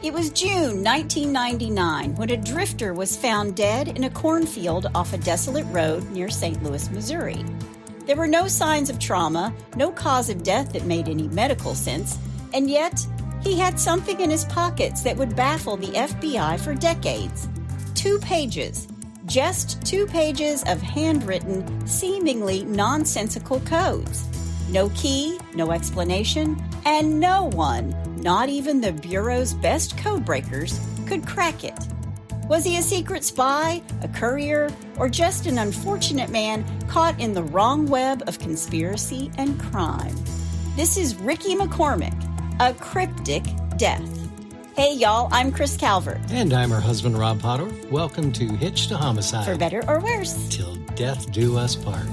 It was June 1999 when a drifter was found dead in a cornfield off a desolate road near St. Louis, Missouri. There were no signs of trauma, no cause of death that made any medical sense, and yet he had something in his pockets that would baffle the FBI for decades. 2 pages. Just 2 pages of handwritten, seemingly nonsensical codes. No key, no explanation, and no one, not even the Bureau's best code breakers, could crack it. Was he a secret spy, a courier, or just an unfortunate man caught in the wrong web of conspiracy and crime? This is Ricky McCormick, A Cryptic Death. Hey, y'all, I'm Chris Calvert. And I'm her husband, Rob Potter. Welcome to Hitched to Homicide. For better or worse. Till death do us part.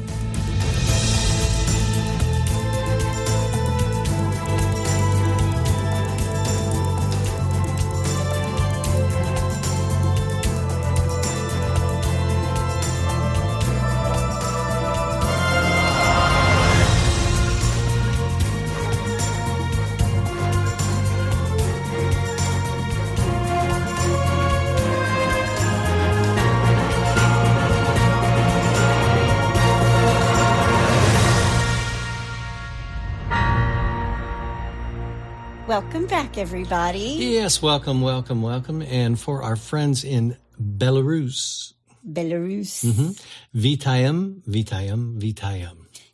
Welcome back, everybody. Yes, welcome. And for our friends in Belarus. Vitajem.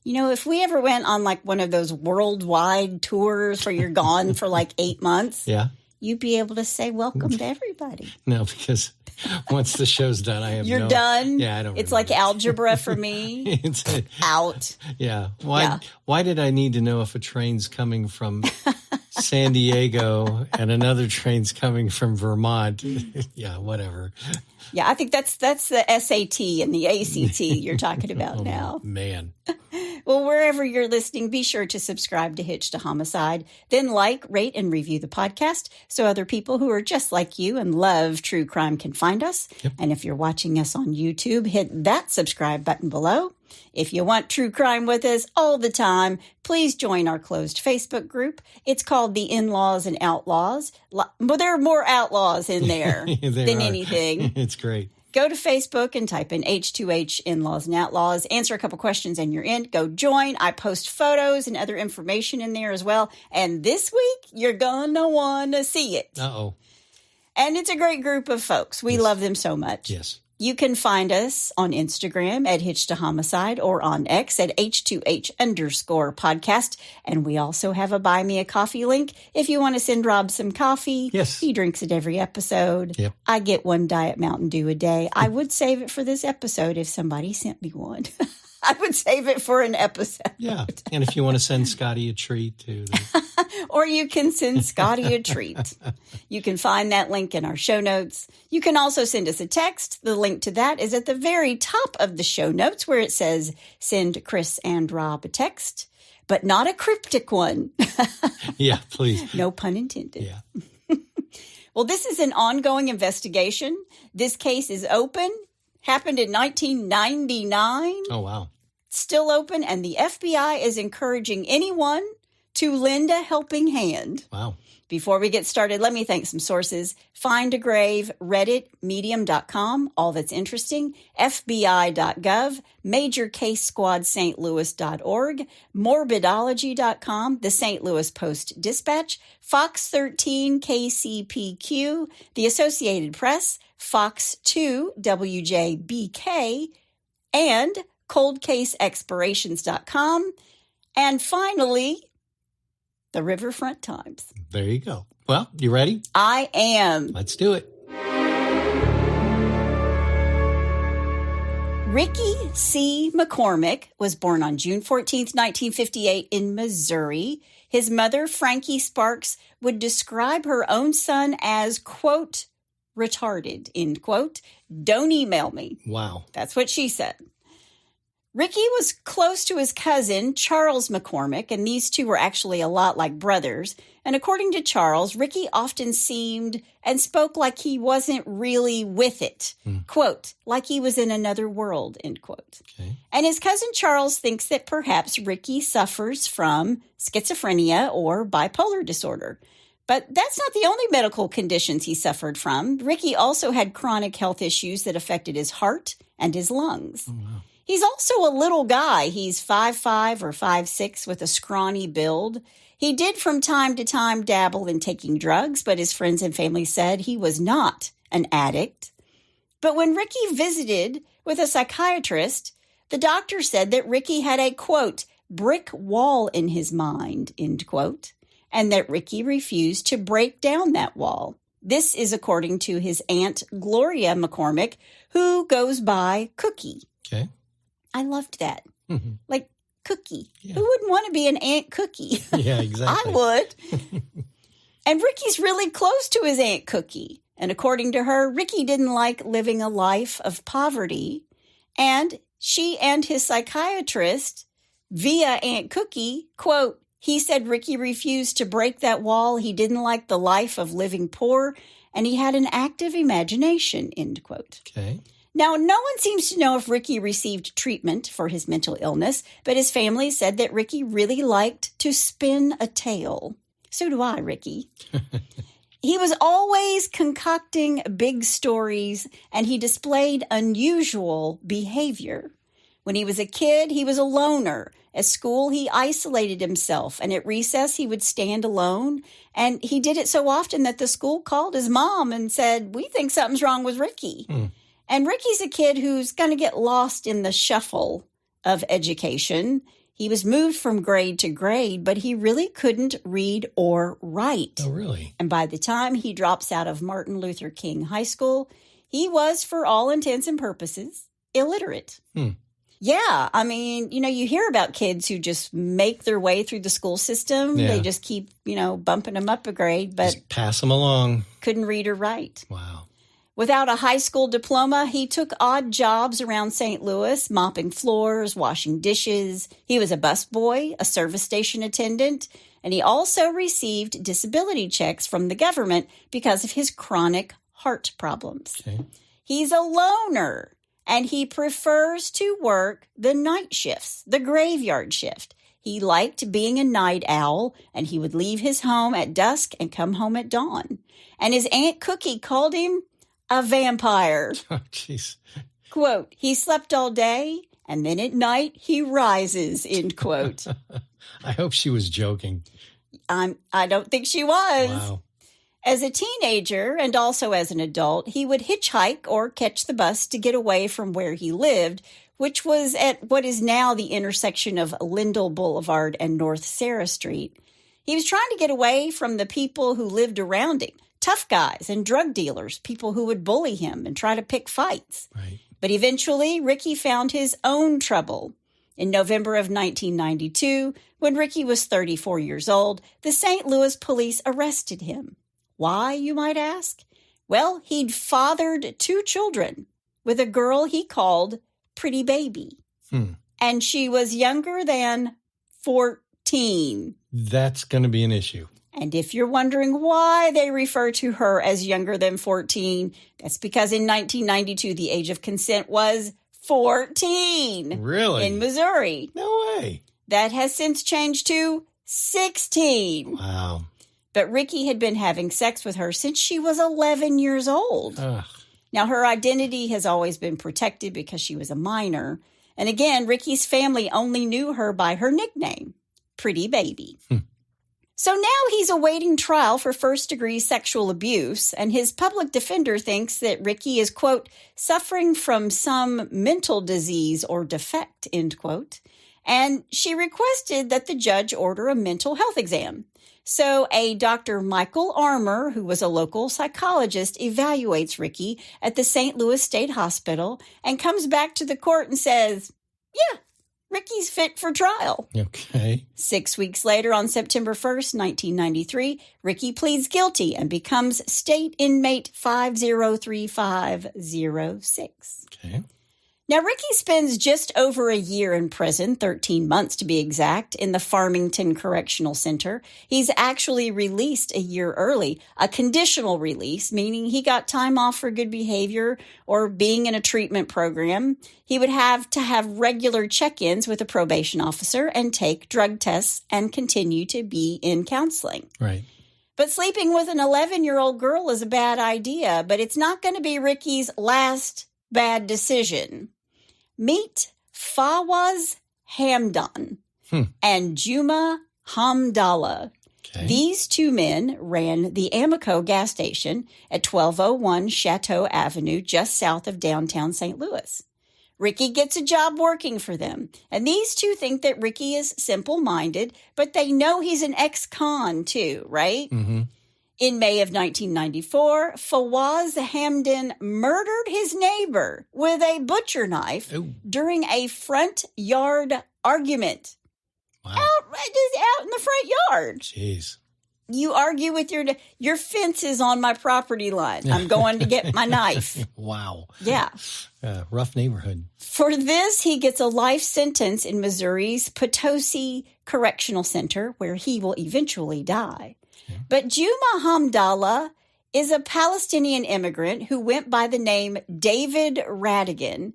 You know, if we ever went on like one of those worldwide tours where you're gone for like 8 months, yeah, you'd be able to say welcome to everybody. No, because once the show's done, I have You're done? Yeah, I don't It's remember. like algebra for me. Out. Yeah. Why did I need to know if a train's coming from San Diego and another train's coming from Vermont? Yeah, whatever. Yeah, I think that's the SAT and the ACT you're talking about now. Man. Well, wherever you're listening, be sure to subscribe to Hitched to Homicide. Then like, rate, and review the podcast so other people who are just like you and love true crime can find us. Yep. And if you're watching us on YouTube, hit that subscribe button below. If you want true crime with us all the time, please join our closed Facebook group. It's called The In-Laws and Outlaws. But there are more outlaws in there than anything. It's great. Go to Facebook and type in H2H In-Laws and Outlaws. Answer a couple questions and you're in. Go join. I post photos and other information in there as well. And this week, you're going to want to see it. Uh-oh. And it's a great group of folks. We love them so much. Yes. You can find us on Instagram at Hitched to Homicide or on X at H2H_podcast. And we also have a Buy Me a Coffee link if you want to send Rob some coffee. Yes. He drinks it every episode. Yep. I get 1 Diet Mountain Dew a day. I would save it for this episode if somebody sent me one. I would save it for an episode. Yeah. And if you want to send Scotty a treat too. Or you can send Scotty a treat. You can find that link in our show notes. You can also send us a text. The link to that is at the very top of the show notes where it says, send Chris and Rob a text, but not a cryptic one. Yeah, please. No pun intended. Yeah. Well, this is an ongoing investigation. This case is open. Happened in 1999. Oh, wow. Still open. And the FBI is encouraging anyone to lend a helping hand. Wow. Before we get started, let me thank some sources. Find a Grave, Reddit, Medium.com, all that's interesting, FBI.gov, Major Case Squad St. Louis.org, Morbidology.com, the St. Louis Post Dispatch, Fox 13, KCPQ, the Associated Press, Fox 2, WJBK, and ColdCaseExpirations.com, and finally, the Riverfront Times. There you go. Well, you ready? I am. Let's do it. Ricky C. McCormick was born on June 14th, 1958 in Missouri. His mother, Frankie Sparks, would describe her own son as, quote, retarded, end quote. Don't email me. Wow. That's what she said. Ricky was close to his cousin, Charles McCormick, and these two were actually a lot like brothers. And according to Charles, Ricky often seemed and spoke like he wasn't really with it. Quote, like he was in another world, end quote. Okay. And his cousin Charles thinks that perhaps Ricky suffers from schizophrenia or bipolar disorder. But that's not the only medical conditions he suffered from. Ricky also had chronic health issues that affected his heart and his lungs. Oh, wow. He's also a little guy. He's 5'5" or 5'6" with a scrawny build. He did from time to time dabble in taking drugs, but his friends and family said he was not an addict. But when Ricky visited with a psychiatrist, the doctor said that Ricky had a, quote, brick wall in his mind, end quote, and that Ricky refused to break down that wall. This is according to his aunt, Gloria McCormick, who goes by Cookie. Okay. I loved that. Mm-hmm. Like Cookie. Yeah. Who wouldn't want to be an Aunt Cookie? Yeah, exactly. I would. And Ricky's really close to his Aunt Cookie. And according to her, Ricky didn't like living a life of poverty. And she and his psychiatrist, via Aunt Cookie, quote, he said Ricky refused to break that wall. He didn't like the life of living poor, and he had an active imagination, end quote. Okay. Now, no one seems to know if Ricky received treatment for his mental illness, but his family said that Ricky really liked to spin a tale. So do I, Ricky. He was always concocting big stories, and he displayed unusual behavior. When he was a kid, he was a loner. At school, he isolated himself, and at recess, he would stand alone. And he did it so often that the school called his mom and said, "We think something's wrong with Ricky." And Ricky's a kid who's going to get lost in the shuffle of education. He was moved from grade to grade, but he really couldn't read or write. Oh, really? And by the time he drops out of Martin Luther King High School, he was, for all intents and purposes, illiterate. Yeah, I mean, you hear about kids who just make their way through the school system. Yeah. They just keep, bumping them up a grade, but Just pass them along. couldn't read or write. Wow. Without a high school diploma, he took odd jobs around St. Louis, mopping floors, washing dishes. He was a busboy, a service station attendant, and he also received disability checks from the government because of his chronic heart problems. Okay. He's a loner, and he prefers to work the night shifts, the graveyard shift. He liked being a night owl, and he would leave his home at dusk and come home at dawn. And his Aunt Cookie called him a vampire. Oh, jeez. Quote, he slept all day, and then at night he rises, end quote. I hope she was joking. I don't think she was. Wow. As a teenager and also as an adult, he would hitchhike or catch the bus to get away from where he lived, which was at what is now the intersection of Lindell Boulevard and North Sarah Street. He was trying to get away from the people who lived around him, tough guys and drug dealers, people who would bully him and try to pick fights. Right. But eventually, Ricky found his own trouble. In November of 1992, when Ricky was 34 years old, the St. Louis police arrested him. Why, you might ask? Well, he'd fathered 2 children with a girl he called Pretty Baby. And she was younger than 14. That's going to be an issue. And if you're wondering why they refer to her as younger than 14, that's because in 1992, the age of consent was 14. Really? In Missouri. No way. That has since changed to 16. Wow. But Ricky had been having sex with her since she was 11 years old. Ugh. Now, her identity has always been protected because she was a minor. And again, Ricky's family only knew her by her nickname, Pretty Baby. So now he's awaiting trial for first-degree sexual abuse, and his public defender thinks that Ricky is, quote, suffering from some mental disease or defect, end quote. And she requested that the judge order a mental health exam. So a Dr. Michael Armour, who was a local psychologist, evaluates Ricky at the St. Louis State Hospital and comes back to the court and says, yeah, Ricky's fit for trial. Okay. 6 weeks later, on September 1st, 1993, Ricky pleads guilty and becomes state inmate 503506. Okay. Now, Ricky spends just over a year in prison, 13 months to be exact, in the Farmington Correctional Center. He's actually released a year early, a conditional release, meaning he got time off for good behavior or being in a treatment program. He would have to have regular check-ins with a probation officer and take drug tests and continue to be in counseling. Right. But sleeping with an 11-year-old girl is a bad idea, but it's not going to be Ricky's last bad decision. Meet Fawaz Hamdan and Juma Hamdallah. Okay. These two men ran the Amoco gas station at 1201 Chateau Avenue, just south of downtown St. Louis. Ricky gets a job working for them, and these two think that Ricky is simple-minded, but they know he's an ex-con too, right? Mm-hmm. In May of 1994, Fawaz Hamdan murdered his neighbor with a butcher knife during a front yard argument. Wow. Out in the front yard. Jeez. You argue with your fence is on my property line. I'm going to get my knife. Wow. Yeah. Rough neighborhood. For this, he gets a life sentence in Missouri's Potosi Correctional Center, where he will eventually die. Okay. But Juma Hamdallah is a Palestinian immigrant who went by the name David Radigan,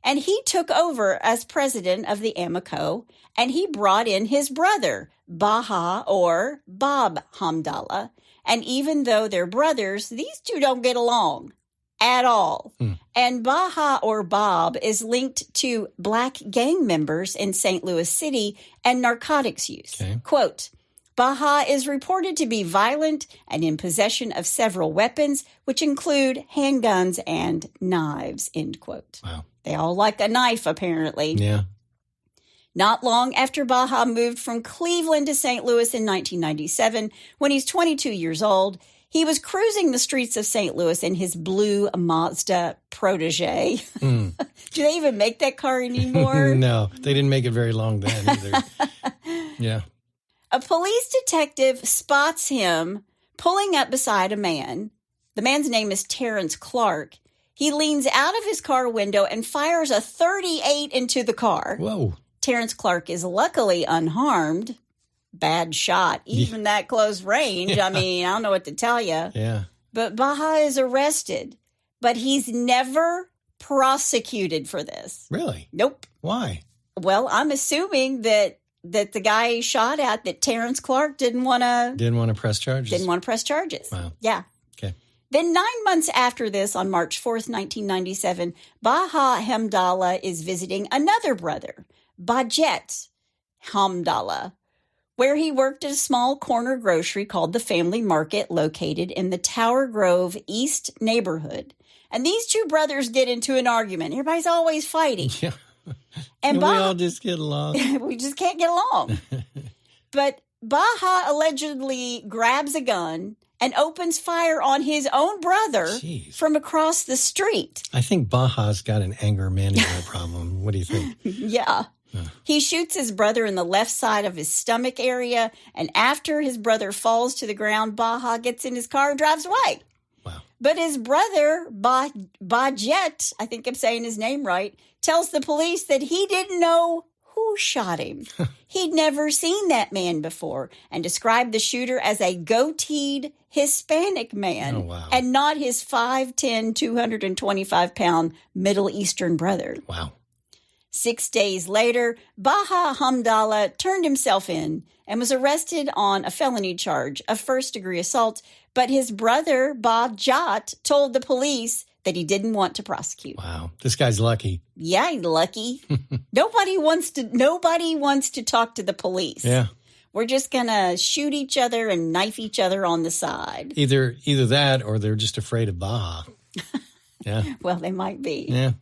and he took over as president of the Amoco, and he brought in his brother, Baha or Bob Hamdallah. And even though they're brothers, these two don't get along at all. And Baha or Bob is linked to black gang members in St. Louis City and narcotics use. Okay. Quote, Baha is reported to be violent and in possession of several weapons, which include handguns and knives, end quote. Wow. They all like a knife, apparently. Yeah. Not long after Baha moved from Cleveland to St. Louis in 1997, when he's 22 years old, he was cruising the streets of St. Louis in his blue Mazda Protege. Do they even make that car anymore? No, they didn't make it very long then either. Yeah. A police detective spots him pulling up beside a man. The man's name is Terrence Clark. He leans out of his car window and fires a .38 into the car. Whoa. Terrence Clark is luckily unharmed. Bad shot, even that close range. Yeah. I mean, I don't know what to tell you. Yeah. But Baha is arrested, but he's never prosecuted for this. Really? Nope. Why? Well, I'm assuming that the guy he shot at, that Terrence Clark didn't want to press charges. Didn't want to press charges. Wow. Yeah. Okay. Then 9 months after this, on March 4th, 1997, Baha Hamdallah is visiting another brother, Bajet Hamdallah, where he worked at a small corner grocery called the Family Market, located in the Tower Grove East neighborhood. And these two brothers get into an argument. Everybody's always fighting. Yeah. And we all just get along. We just can't get along. But Baha allegedly grabs a gun and opens fire on his own brother from across the street. I think Baha's got an anger management problem. What do you think? Yeah. He shoots his brother in the left side of his stomach area, and after his brother falls to the ground, Baha gets in his car and drives away. Wow. But his brother, Bajet, I think I'm saying his name right, tells the police that he didn't know who shot him. He'd never seen that man before, and described the shooter as a goateed Hispanic man, and not his 5'10", 225-pound Middle Eastern brother. Wow. 6 days later, Baha Hamdallah turned himself in and was arrested on a felony charge of first-degree assault, but his brother, Bajat, told the police that he didn't want to prosecute. Wow. This guy's lucky. Yeah, he's lucky. Nobody wants to talk to the police. Yeah. We're just going to shoot each other and knife each other on the side. Either that or they're just afraid of Baha. Yeah. Well, they might be. Yeah.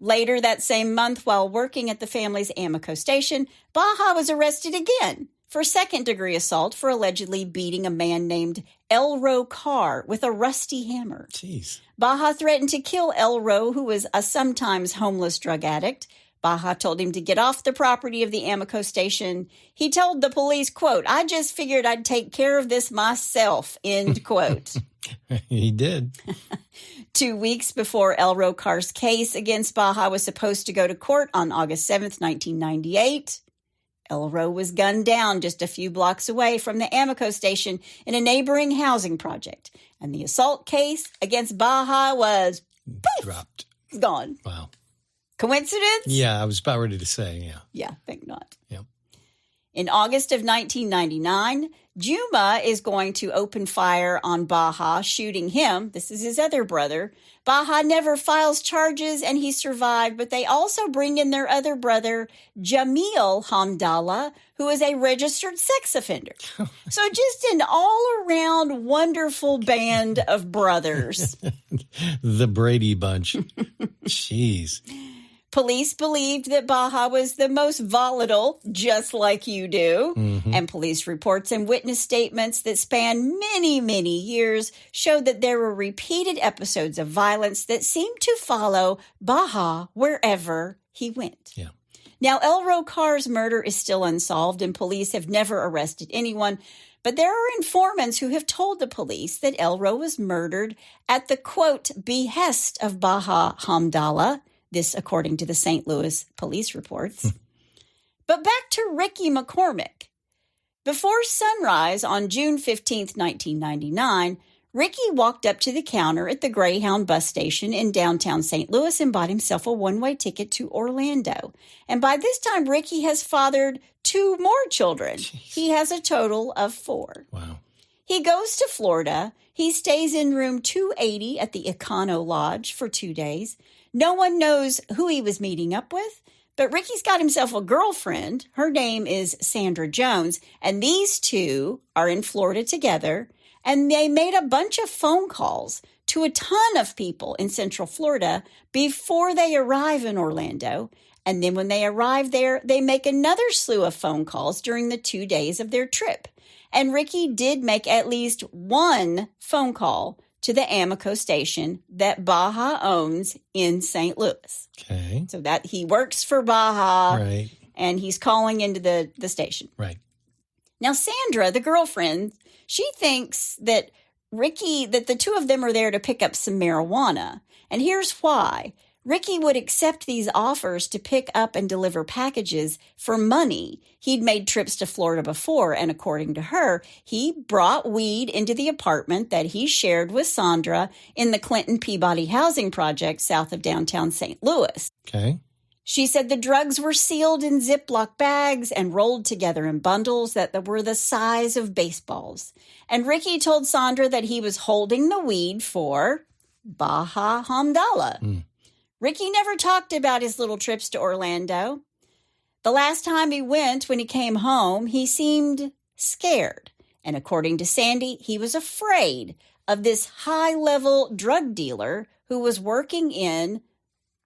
Later that same month, while working at the family's Amoco station, Baha was arrested again for second-degree assault for allegedly beating a man named Elro Carr with a rusty hammer. Jeez. Baha threatened to kill Elro, who was a sometimes homeless drug addict. Baha told him to get off the property of the Amoco station. He told the police, quote, "I just figured I'd take care of this myself," end quote. He did. 2 weeks before Elro Carr's case against Baha was supposed to go to court on August 7th, 1998, Elro was gunned down just a few blocks away from the Amoco station in a neighboring housing project. And the assault case against Baha was dropped. Gone. Wow. Coincidence? Yeah, I was about ready to say, yeah. Yeah, think not. Yep. In August of 1999, Juma is going to open fire on Baha, shooting him. This is his other brother. Baha never files charges and he survived, but they also bring in their other brother, Jamil Hamdallah, who is a registered sex offender. So just an all-around wonderful band of brothers. The Brady Bunch. Jeez. Police believed that Baha was the most volatile, just like you do. Mm-hmm. And police reports and witness statements that span many, many years showed that there were repeated episodes of violence that seemed to follow Baha wherever he went. Yeah. Now, Elro Carr's murder is still unsolved, and police have never arrested anyone. But there are informants who have told the police that Elro was murdered at the, quote, behest of Baha Hamdallah. This, according to the St. Louis police reports. But back to Ricky McCormick. Before sunrise on June 15th, 1999, Ricky walked up to the counter at the Greyhound bus station in downtown St. Louis and bought himself a one-way ticket to Orlando. And by this time, Ricky has fathered 2 more children. Jeez. He has a total of 4. Wow. He goes to Florida. He stays in room 280 at the Econo Lodge for 2 days. No one knows who he was meeting up with, but Ricky's got himself a girlfriend. Her name is Sandra Jones, and these two are in Florida together, and they made a bunch of phone calls to a ton of people in Central Florida before they arrive in Orlando. And then when they arrive there, they make another slew of phone calls during the 2 days of their trip. And Ricky did make at least one phone call to the Amico station that Baha owns in St. Louis. Okay. So that he works for Baha, right, and he's calling into the station. Right. Now, Sandra, the girlfriend, she thinks that the two of them are there to pick up some marijuana. And here's why. Ricky would accept these offers to pick up and deliver packages for money. He'd made trips to Florida before, and according to her, he brought weed into the apartment that he shared with Sandra in the Clinton Peabody Housing Project south of downtown St. Louis. Okay. She said the drugs were sealed in Ziploc bags and rolled together in bundles that were the size of baseballs. And Ricky told Sandra that he was holding the weed for Baha Hamdallah. Mm. Ricky never talked about his little trips to Orlando. The last time he went, when he came home, he seemed scared. And according to Sandy, he was afraid of this high-level drug dealer who was working in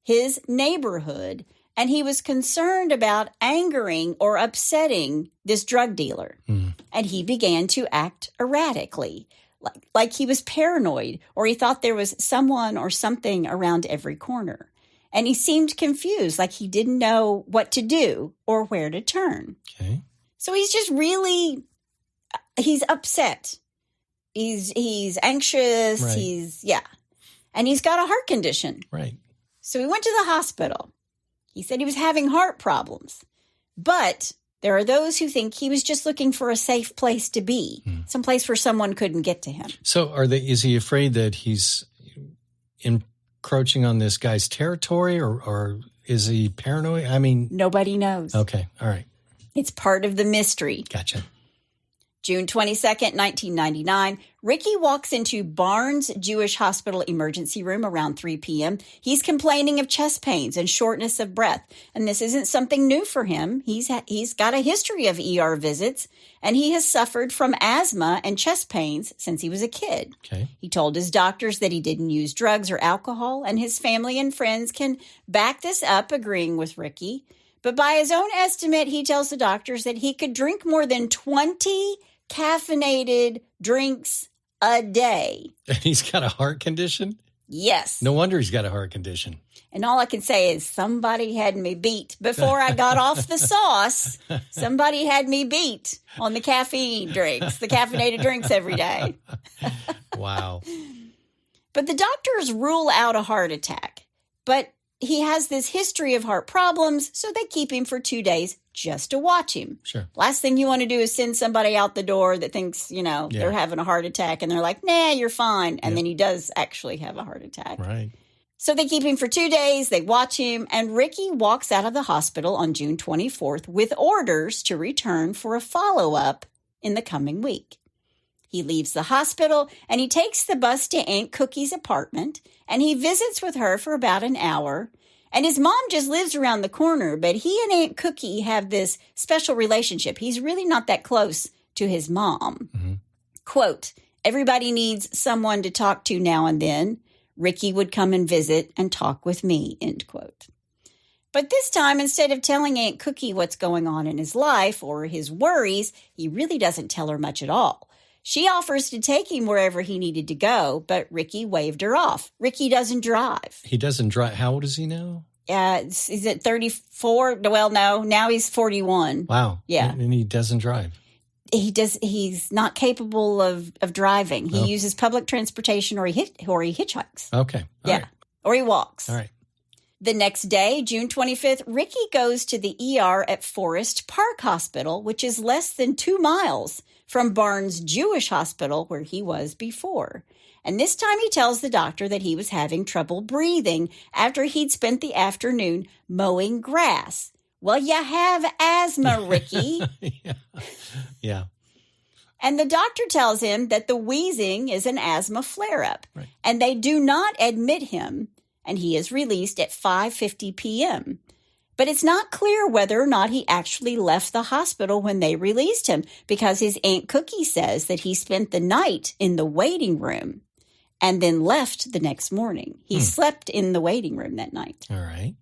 his neighborhood, and he was concerned about angering or upsetting this drug dealer. Mm. And he began to act erratically, like he was paranoid, or he thought there was someone or something around every corner. And he seemed confused, like he didn't know what to do or where to turn. Okay. So he's just he's upset. He's anxious. Right. And he's got a heart condition. Right. So he went to the hospital. He said he was having heart problems. But there are those who think he was just looking for a safe place to be, someplace where someone couldn't get to him. So is he afraid that he's encroaching on this guy's territory, or is he paranoid? I mean, nobody knows. Okay. All right. It's part of the mystery. Gotcha. June 22nd, 1999, Ricky walks into Barnes Jewish Hospital emergency room around 3 p.m. He's complaining of chest pains and shortness of breath. And this isn't something new for him. He's got a history of ER visits, and he has suffered from asthma and chest pains since he was a kid. Okay. He told his doctors that he didn't use drugs or alcohol, and his family and friends can back this up, agreeing with Ricky. But by his own estimate, he tells the doctors that he could drink more than 20 caffeinated drinks a day. And he's got a heart condition? Yes. No wonder he's got a heart condition. And all I can say is somebody had me beat before I got off the sauce. Somebody had me beat on the caffeine drinks, the caffeinated drinks every day. Wow. But the doctors rule out a heart attack. But he has this history of heart problems, so they keep him for 2 days just to watch him. Sure. Last thing you want to do is send somebody out the door that thinks, they're having a heart attack, and they're like, nah, you're fine. And then he does actually have a heart attack. Right. So they keep him for 2 days, they watch him, and Ricky walks out of the hospital on June 24th with orders to return for a follow-up in the coming week. He leaves the hospital and he takes the bus to Aunt Cookie's apartment and he visits with her for about an hour. And his mom just lives around the corner, but he and Aunt Cookie have this special relationship. He's really not that close to his mom. Mm-hmm. Quote, everybody needs someone to talk to now and then. Ricky would come and visit and talk with me, end quote. But this time, instead of telling Aunt Cookie what's going on in his life or his worries, he really doesn't tell her much at all. She offers to take him wherever he needed to go, but Ricky waved her off. Ricky doesn't drive. He doesn't drive. How old is he now? Is it 34? Well, no. Now he's 41. Wow. Yeah. And he doesn't drive. He's not capable of driving. He uses public transportation or he hitchhikes. Okay. All right. Or he walks. All right. The next day, June 25th, Ricky goes to the ER at Forest Park Hospital, which is less than 2 miles from Barnes Jewish Hospital, where he was before. And this time he tells the doctor that he was having trouble breathing after he'd spent the afternoon mowing grass. Well, you have asthma, Ricky. Yeah. And the doctor tells him that the wheezing is an asthma flare-up. Right. And they do not admit him, and he is released at 5:50 p.m. But it's not clear whether or not he actually left the hospital when they released him, because his Aunt Cookie says that he spent the night in the waiting room and then left the next morning. He slept in the waiting room that night. All right.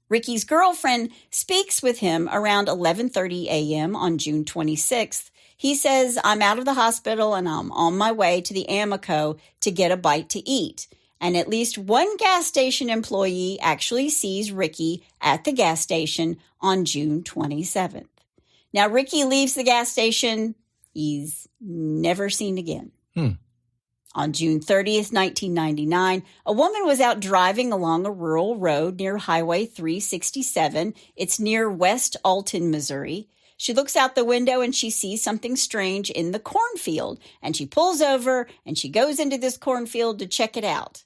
Ricky's girlfriend speaks with him around 11:30 a.m. on June 26th. He says, I'm out of the hospital and I'm on my way to the Amico to get a bite to eat. And at least one gas station employee actually sees Ricky at the gas station on June 27th. Now, Ricky leaves the gas station. He's never seen again. On June 30th, 1999, a woman was out driving along a rural road near Highway 367. It's near West Alton, Missouri. She looks out the window and she sees something strange in the cornfield. And she pulls over and she goes into this cornfield to check it out.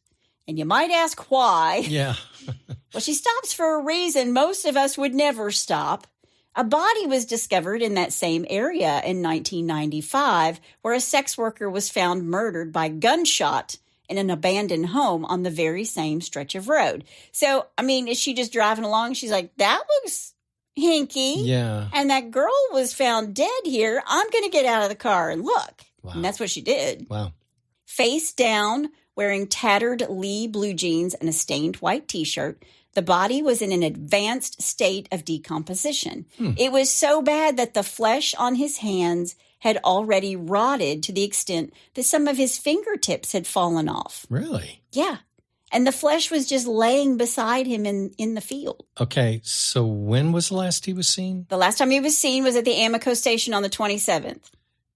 And you might ask why. Yeah. Well, she stops for a reason most of us would never stop. A body was discovered in that same area in 1995, where a sex worker was found murdered by gunshot in an abandoned home on the very same stretch of road. So, I mean, is she just driving along? She's like, that looks hinky. Yeah. And that girl was found dead here. I'm going to get out of the car and look. Wow. And that's what she did. Wow. Face down, wearing tattered Lee blue jeans and a stained white T-shirt, the body was in an advanced state of decomposition. It was so bad that the flesh on his hands had already rotted to the extent that some of his fingertips had fallen off. Really? Yeah. And the flesh was just laying beside him in the field. Okay, so when was the last he was seen? The last time he was seen was at the Amico station on the 27th.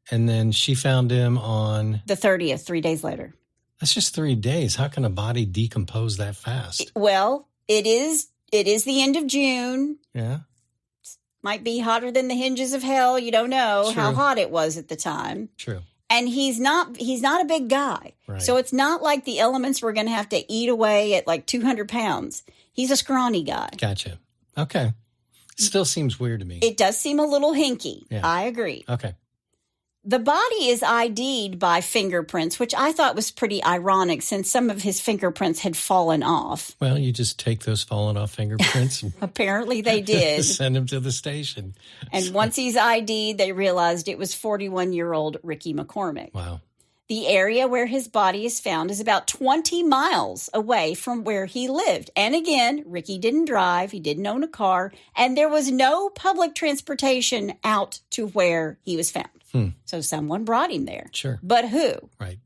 And then she found him on? The 30th, 3 days later. That's just 3 days. How can a body decompose that fast? Well, it is the end of June. Yeah. Might be hotter than the hinges of hell. You don't know how hot it was at the time. True. And he's not a big guy. Right. So it's not like the elements were going to have to eat away at like 200 pounds. He's a scrawny guy. Gotcha. Okay. Still seems weird to me. It does seem a little hinky. Yeah. I agree. Okay. The body is ID'd by fingerprints, which I thought was pretty ironic since some of his fingerprints had fallen off. Well, you just take those fallen off fingerprints. And apparently they did. Send him to the station. And once he's ID'd, they realized it was 41-year-old Ricky McCormick. Wow. The area where his body is found is about 20 miles away from where he lived. And again, Ricky didn't drive. He didn't own a car. And there was no public transportation out to where he was found. So someone brought him there. Sure. But who? Right.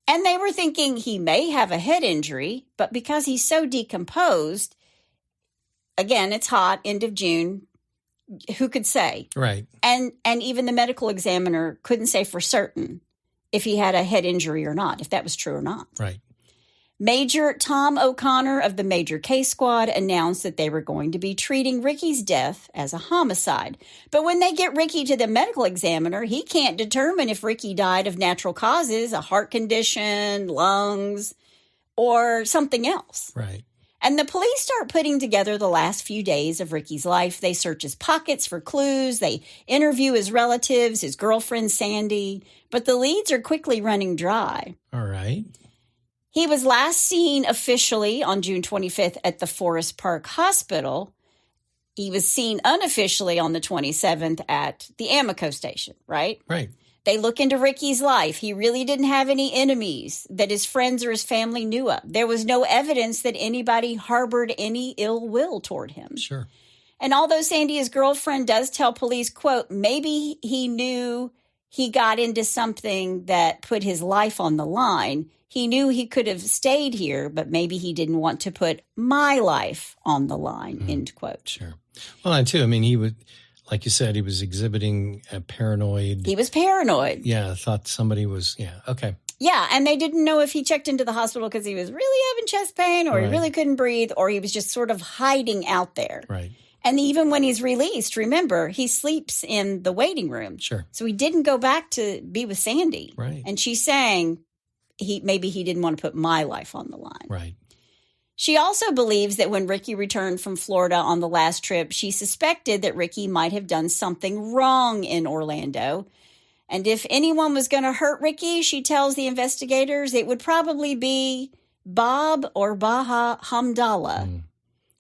And they were thinking he may have a head injury, but because he's so decomposed, again, it's hot, end of June, who could say? Right. And even the medical examiner couldn't say for certain if he had a head injury or not, if that was true or not. Right. Major Tom O'Connor of the Major Case Squad announced that they were going to be treating Ricky's death as a homicide. But when they get Ricky to the medical examiner, he can't determine if Ricky died of natural causes, a heart condition, lungs, or something else. Right. And the police start putting together the last few days of Ricky's life. They search his pockets for clues. They interview his relatives, his girlfriend, Sandy. But the leads are quickly running dry. All right. He was last seen officially on June 25th at the Forest Park Hospital. He was seen unofficially on the 27th at the Amoco station, right? Right. They look into Ricky's life. He really didn't have any enemies that his friends or his family knew of. There was no evidence that anybody harbored any ill will toward him. Sure. And although Sandy, his girlfriend, does tell police, quote, maybe he knew he got into something that put his life on the line. He knew he could have stayed here, but maybe he didn't want to put my life on the line, end quote. Sure. Well, and too, I mean, he would, like you said, he was exhibiting a paranoid. He was paranoid. Yeah, thought somebody was, okay. Yeah, and they didn't know if he checked into the hospital because he was really having chest pain or he really couldn't breathe or he was just sort of hiding out there. Right. And even when he's released, remember, he sleeps in the waiting room. Sure. So he didn't go back to be with Sandy. Right. And she's saying maybe he didn't want to put my life on the line. Right. She also believes that when Ricky returned from Florida on the last trip, she suspected that Ricky might have done something wrong in Orlando. And if anyone was going to hurt Ricky, she tells the investigators, it would probably be Bob or Baha Hamdallah.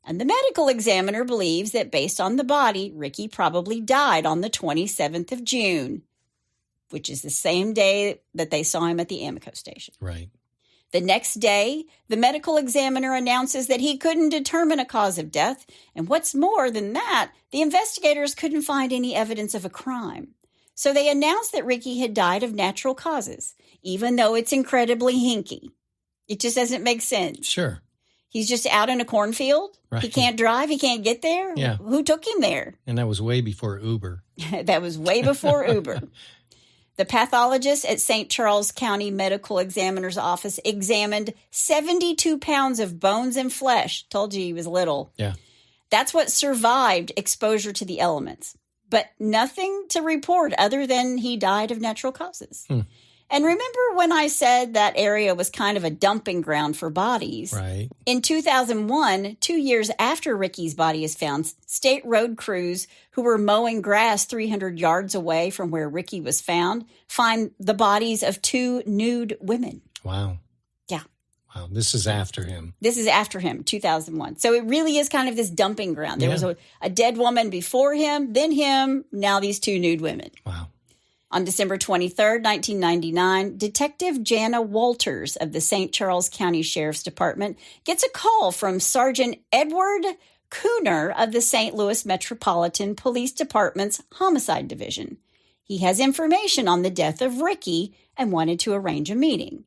And the medical examiner believes that based on the body, Ricky probably died on the 27th of June, which is the same day that they saw him at the Amoco station. Right. The next day, the medical examiner announces that he couldn't determine a cause of death. And what's more than that, the investigators couldn't find any evidence of a crime. So they announced that Ricky had died of natural causes, even though it's incredibly hinky. It just doesn't make sense. Sure. He's just out in a cornfield. Right. He can't drive. He can't get there. Yeah. Who took him there? And that was way before Uber. That was way before Uber. The pathologist at St. Charles County Medical Examiner's Office examined 72 pounds of bones and flesh. Told you he was little. Yeah. That's what survived exposure to the elements. But nothing to report other than he died of natural causes. And remember when I said that area was kind of a dumping ground for bodies? Right. In 2001, 2 years after Ricky's body is found, state road crews who were mowing grass 300 yards away from where Ricky was found find the bodies of 2 nude women. Wow. Yeah. Wow. This is after him. This is after him, 2001. So it really is kind of this dumping ground. There was a dead woman before him, then him, now these 2 nude women. Wow. On December 23rd, 1999, Detective Jana Walters of the St. Charles County Sheriff's Department gets a call from Sergeant Edward Cooner of the St. Louis Metropolitan Police Department's Homicide Division. He has information on the death of Ricky and wanted to arrange a meeting.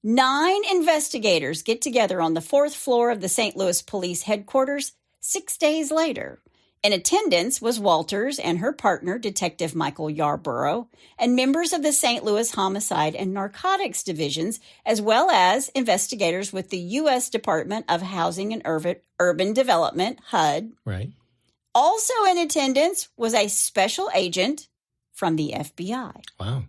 9 investigators get together on the 4th floor of the St. Louis Police Headquarters 6 days later. In attendance was Walters and her partner, Detective Michael Yarborough, and members of the St. Louis Homicide and Narcotics Divisions, as well as investigators with the U.S. Department of Housing and Urban Development, HUD. Right. Also in attendance was a special agent from the FBI. Wow.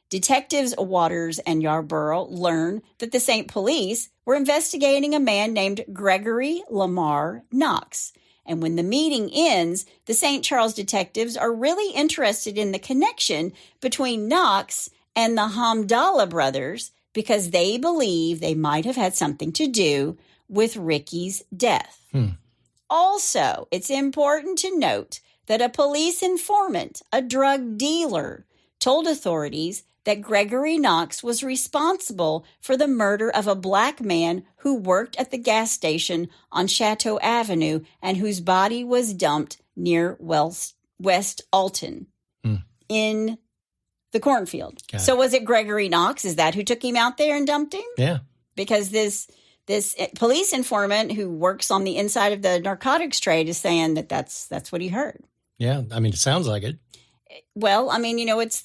Detectives Waters and Yarborough learn that the St. Police were investigating a man named Gregory Lamar Knox. And when the meeting ends, the St. Charles detectives are really interested in the connection between Knox and the Hamdallah brothers because they believe they might have had something to do with Ricky's death. Also, it's important to note that a police informant, a drug dealer, told authorities that Gregory Knox was responsible for the murder of a black man who worked at the gas station on Chateau Avenue and whose body was dumped near West Alton in the cornfield. So was it Gregory Knox? Is that who took him out there and dumped him? Yeah. Because this police informant who works on the inside of the narcotics trade is saying that that's what he heard. Yeah. I mean, it sounds like it. Well, I mean, it's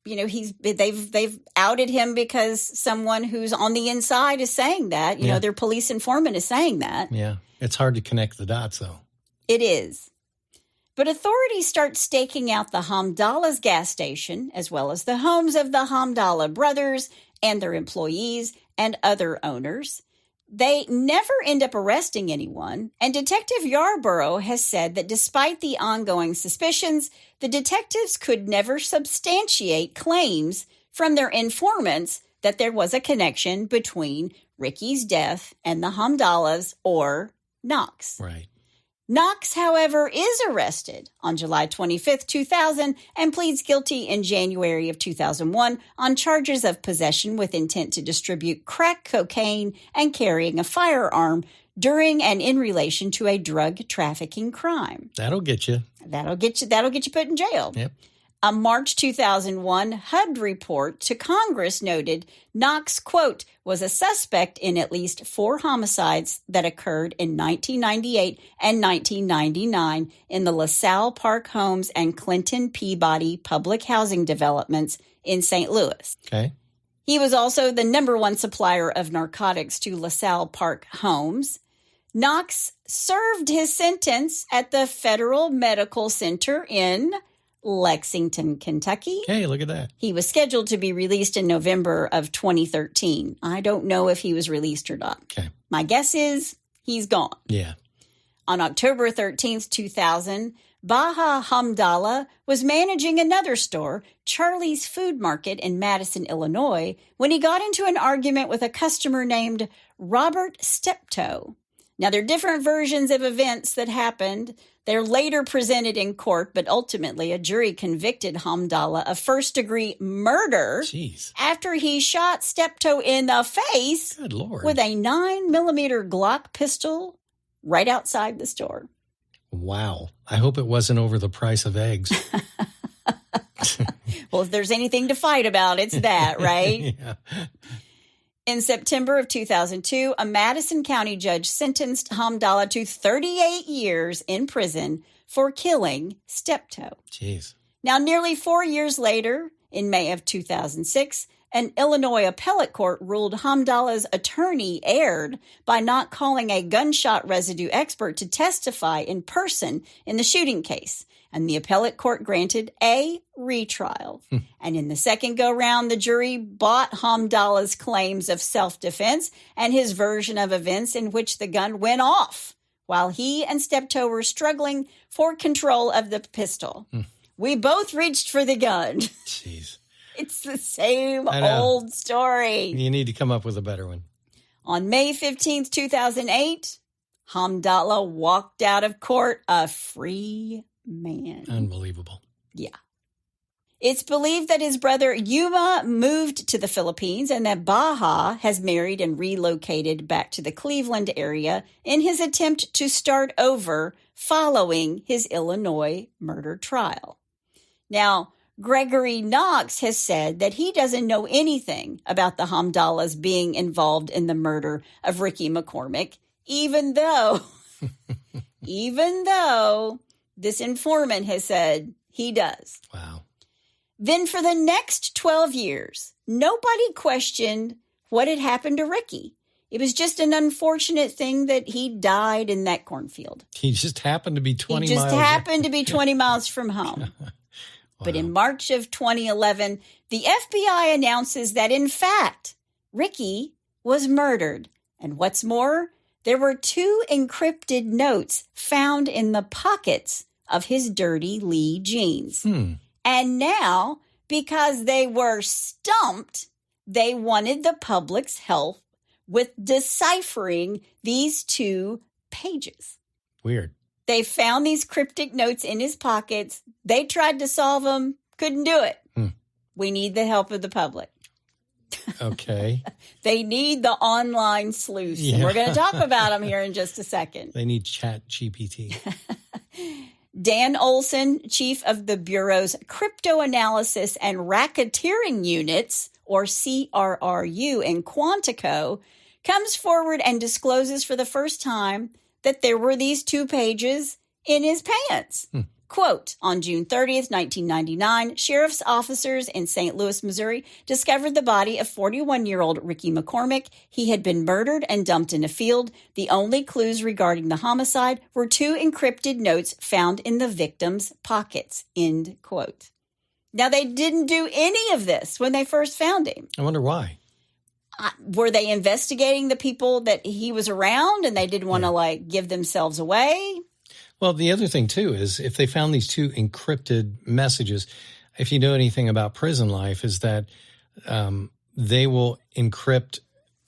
they've outed him because someone who's on the inside is saying that. You know, their police informant is saying that. Yeah. It's hard to connect the dots, though. It is. But authorities start staking out the Hamdallah's gas station, as well as the homes of the Hamdallah brothers and their employees and other owners. They never end up arresting anyone, and Detective Yarborough has said that despite the ongoing suspicions, the detectives could never substantiate claims from their informants that there was a connection between Ricky's death and the Hamdallahs or Knox. Right. Knox, however, is arrested on July 25th, 2000, and pleads guilty in January of 2001 on charges of possession with intent to distribute crack cocaine and carrying a firearm during and in relation to a drug trafficking crime. That'll get you. That'll get you put in jail. Yep. A March 2001 HUD report to Congress noted Knox, quote, was a suspect in at least 4 homicides that occurred in 1998 and 1999 in the LaSalle Park Homes and Clinton Peabody public housing developments in St. Louis. Okay. He was also the number 1 supplier of narcotics to LaSalle Park Homes. Knox served his sentence at the Federal Medical Center in Lexington, Kentucky. Hey, look at that. He was scheduled to be released in November of 2013. I don't know if he was released or not. Okay. My guess is he's gone. Yeah. On October 13th, 2000, Baha Hamdallah was managing another store, Charlie's Food Market in Madison, Illinois, when he got into an argument with a customer named Robert Steptoe. Now, there are different versions of events that happened. They're later presented in court, but ultimately a jury convicted Hamdallah of first-degree murder. Jeez. After he shot Steptoe in the face. Good Lord. With a 9mm Glock pistol right outside the store. Wow. I hope it wasn't over the price of eggs. Well, if there's anything to fight about, it's that, right? Yeah. In September of 2002, a Madison County judge sentenced Hamdallah to 38 years in prison for killing Steptoe. Jeez. Now, nearly 4 years later, in May of 2006, an Illinois appellate court ruled Hamdallah's attorney erred by not calling a gunshot residue expert to testify in person in the shooting case. And the appellate court granted a retrial. And in the second go-round, the jury bought Hamdallah's claims of self-defense and his version of events in which the gun went off while he and Steptoe were struggling for control of the pistol. We both reached for the gun. Jeez. It's the same old story. You need to come up with a better one. On May 15th, 2008, Hamdallah walked out of court a free man. Unbelievable. Yeah. It's believed that his brother Yuma moved to the Philippines and that Baha has married and relocated back to the Cleveland area in his attempt to start over following his Illinois murder trial. Now, Gregory Knox has said that he doesn't know anything about the Hamdallahs being involved in the murder of Ricky McCormick, even though this informant has said he does. Wow. Then for the next 12 years, nobody questioned what had happened to Ricky. It was just an unfortunate thing that he died in that cornfield. He just happened to be 20 miles. He just happened to be 20 miles from home. Wow. But in March of 2011, the FBI announces that, in fact, Ricky was murdered. And what's more, there were 2 encrypted notes found in the pockets of his dirty Lee jeans. And now, because they were stumped, they wanted the public's help with deciphering these 2 pages. Weird. They found these cryptic notes in his pockets. They tried to solve them, couldn't do it. We need the help of the public. Okay. They need the online sleuths. Yeah. And we're going to talk about them here in just a second. They need Chat GPT. Dan Olson, chief of the Bureau's Cryptanalysis and Racketeering Units, or CRRU, in Quantico, comes forward and discloses for the first time that there were these 2 pages in his pants. Quote, on June 30th, 1999, sheriff's officers in St. Louis, Missouri, discovered the body of 41-year-old Ricky McCormick. He had been murdered and dumped in a field. The only clues regarding the homicide were 2 encrypted notes found in the victim's pockets, end quote. Now, they didn't do any of this when they first found him. I wonder why. Were they investigating the people that he was around and they didn't want to give themselves away? Well, the other thing too is if they found these 2 encrypted messages, if you know anything about prison life, is that they will encrypt,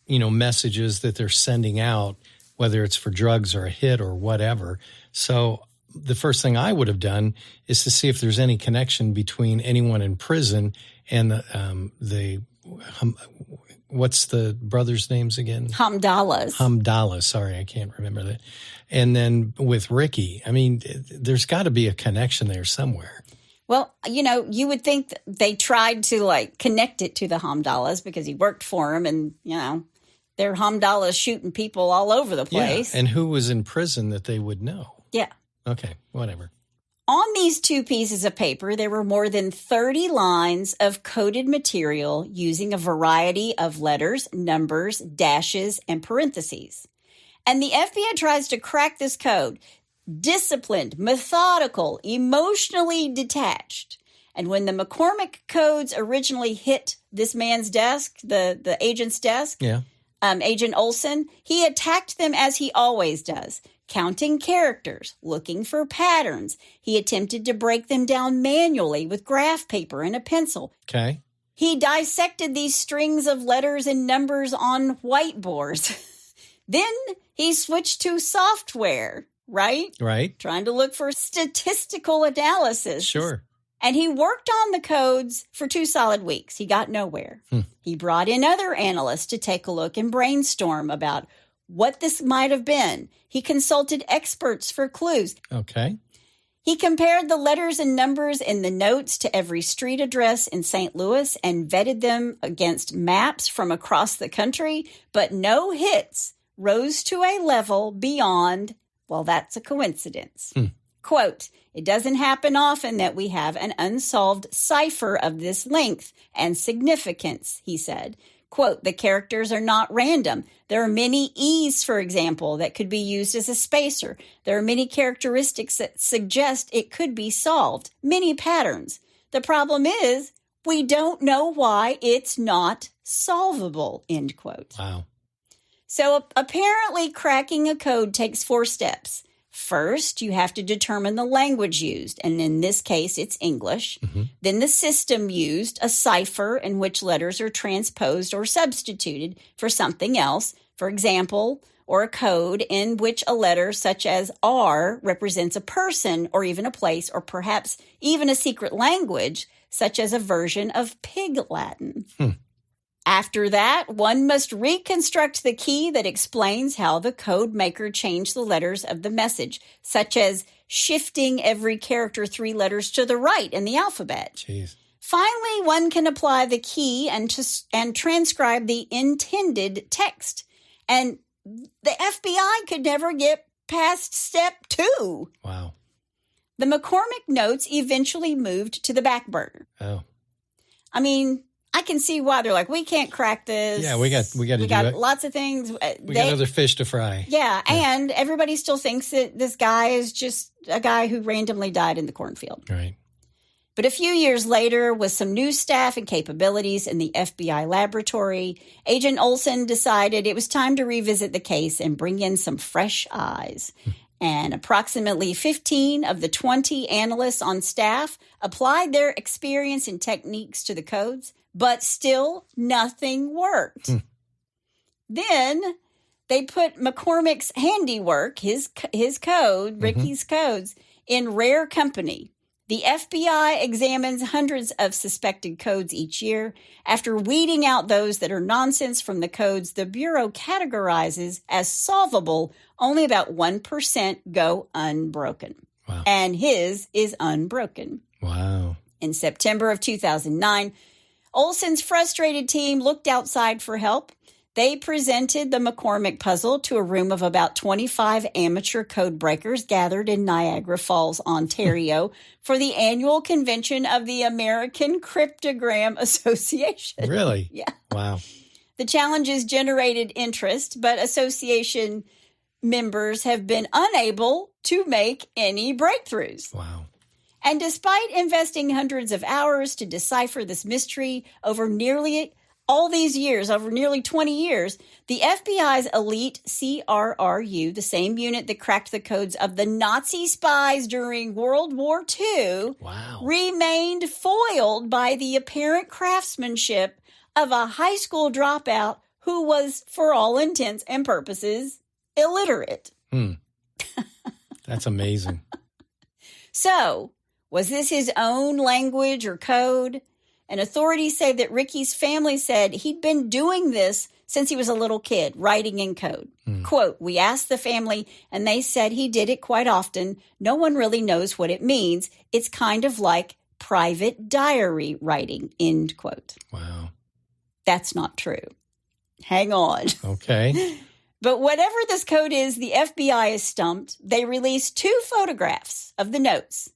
messages that they're sending out, whether it's for drugs or a hit or whatever. So the first thing I would have done is to see if there's any connection between anyone in prison and what's the brothers' names again? Hamdallah. Sorry, I can't remember that. And then with Ricky, I mean, there's got to be a connection there somewhere. Well, you would think they tried to connect it to the Hamdallahs because he worked for him and, they're Hamdallahs shooting people all over the place. Yeah, and who was in prison that they would know? Yeah. Okay, whatever. On these 2 pieces of paper, there were more than 30 lines of coded material using a variety of letters, numbers, dashes, and parentheses. And the FBI tries to crack this code. Disciplined, methodical, emotionally detached. And when the McCormick codes originally hit this man's desk, the agent's desk, Agent Olson, he attacked them as he always does, counting characters, looking for patterns. He attempted to break them down manually with graph paper and a pencil. Okay. He dissected these strings of letters and numbers on whiteboards. Then he switched to software, right? Right. Trying to look for statistical analysis. Sure. And he worked on the codes for 2 solid weeks. He got nowhere. He brought in other analysts to take a look and brainstorm about what this might have been. He consulted experts for clues. Okay. He compared the letters and numbers in the notes to every street address in St. Louis and vetted them against maps from across the country, but no hits rose to a level beyond, well, that's a coincidence. Quote, it doesn't happen often that we have an unsolved cipher of this length and significance, he said. Quote, the characters are not random. There are many E's, for example, that could be used as a spacer. There are many characteristics that suggest it could be solved, many patterns. The problem is we don't know why it's not solvable, end quote. Wow. So apparently cracking a code takes 4 steps. First, you have to determine the language used, and in this case, it's English. Then the system used, a cipher in which letters are transposed or substituted for something else, for example, or a code in which a letter such as R represents a person or even a place or perhaps even a secret language, such as a version of Pig Latin. After that, one must reconstruct the key that explains how the code maker changed the letters of the message, such as shifting every character 3 letters to the right in the alphabet. Jeez. Finally, one can apply the key and transcribe the intended text. And the FBI could never get past step 2. Wow. The McCormick notes eventually moved to the back burner. Oh. I mean, I can see why they're like, we can't crack this. Yeah, we got to do it. Lots of things. We got other fish to fry. Yeah, and everybody still thinks that this guy is just a guy who randomly died in the cornfield. Right. But a few years later, with some new staff and capabilities in the FBI laboratory, Agent Olson decided it was time to revisit the case and bring in some fresh eyes. And approximately 15 of the 20 analysts on staff applied their experience and techniques to the codes, but still nothing worked. Then they put McCormick's handiwork, his code, Ricky's codes, in rare company. The FBI examines hundreds of suspected codes each year. After weeding out those that are nonsense from the codes, the Bureau categorizes as solvable. Only about 1% go unbroken. Wow. And his is unbroken. Wow. In September of 2009, Olson's frustrated team looked outside for help. They presented the McCormick puzzle to a room of about 25 amateur code breakers gathered in Niagara Falls, Ontario, for the annual convention of the American Cryptogram Association. Really? Yeah. Wow. The challenges generated interest, but association members have been unable to make any breakthroughs. Wow. And despite investing hundreds of hours to decipher this mystery over nearly all these years, over nearly 20 years, the FBI's elite CRRU, the same unit that cracked the codes of the Nazi spies during World War II, remained foiled by the apparent craftsmanship of a high school dropout who was, for all intents and purposes, illiterate. That's amazing. So, was this his own language or code? And authorities say that Ricky's family said he'd been doing this since he was a little kid, writing in code. Quote, we asked the family, and they said he did it quite often. No one really knows what it means. It's kind of like private diary writing, end quote. Wow. That's not true. Hang on. Okay. But whatever this code is, the FBI is stumped. They released 2 photographs of the notes.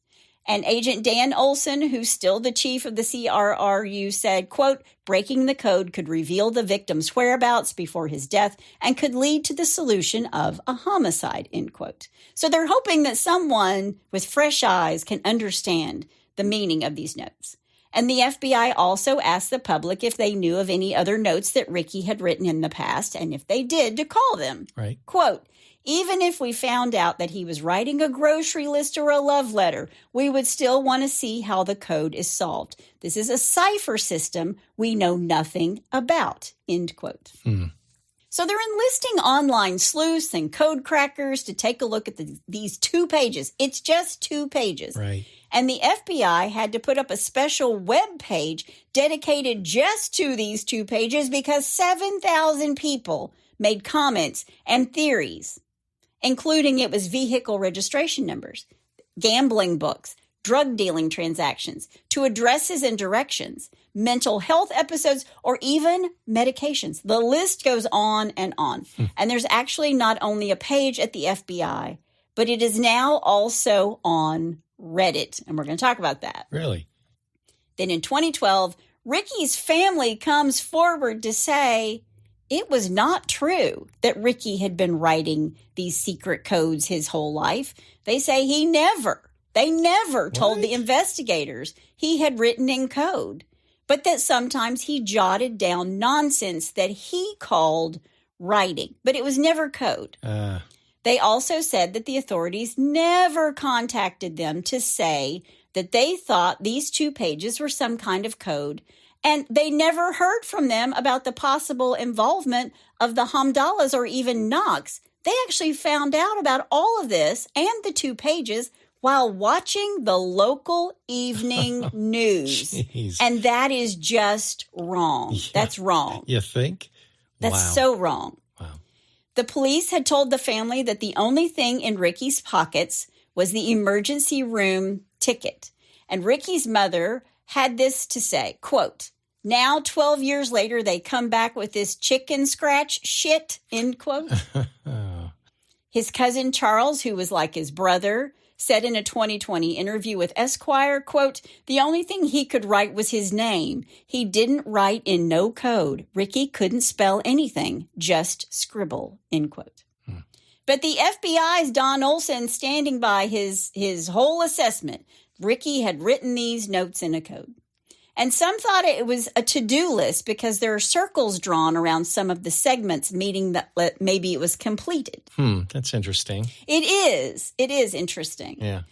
And Agent Dan Olson, who's still the chief of the CRRU, said, quote, breaking the code could reveal the victim's whereabouts before his death and could lead to the solution of a homicide, end quote. So they're hoping that someone with fresh eyes can understand the meaning of these notes. And the FBI also asked the public if they knew of any other notes that Ricky had written in the past, and if they did, to call them. Right. Quote, even if we found out that he was writing a grocery list or a love letter, we would still want to see how the code is solved. This is a cipher system we know nothing about, end quote. So they're enlisting online sleuths and code crackers to take a look at these 2 pages. It's just 2 pages. Right. And the FBI had to put up a special web page dedicated just to these 2 pages because 7,000 people made comments and theories, including it was vehicle registration numbers, gambling books, drug dealing transactions, to addresses and directions, mental health episodes, or even medications. The list goes on and on. And there's actually not only a page at the FBI, but it is now also on Reddit. And we're going to talk about that. Really? Then in 2012, Ricky's family comes forward to say it was not true that Ricky had been writing these secret codes his whole life. They say they never told the investigators he had written in code, but that sometimes he jotted down nonsense that he called writing, but it was never code. They also said that the authorities never contacted them to say that they thought these 2 pages were some kind of code, and they never heard from them about the possible involvement of the Hamdallahs or even Knox. They actually found out about all of this and the 2 pages while watching the local evening news. Jeez. And that is just wrong. Yeah. That's wrong. You think? That's so wrong. Wow. The police had told the family that the only thing in Ricky's pockets was the emergency room ticket. And Ricky's mother had this to say, quote, now 12 years later, they come back with this chicken scratch shit, end quote. His cousin Charles, who was like his brother, said in a 2020 interview with Esquire, quote, the only thing he could write was his name. He didn't write in no code. Ricky couldn't spell anything, just scribble, end quote. But the FBI's Don Olson standing by his whole assessment. Ricky had written these notes in a code. And some thought it was a to-do list because there are circles drawn around some of the segments, meaning that maybe it was completed. That's interesting. It is. It is interesting. Yeah.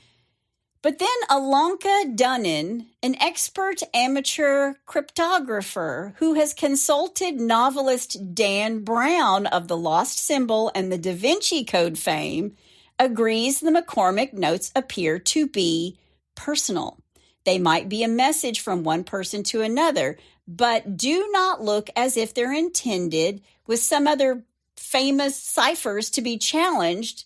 But then Alonka Dunnan, an expert amateur cryptographer who has consulted novelist Dan Brown of The Lost Symbol and the Da Vinci Code fame, agrees the McCormick notes appear to be personal. They might be a message from one person to another, but do not look as if they're intended with some other famous ciphers to be challenged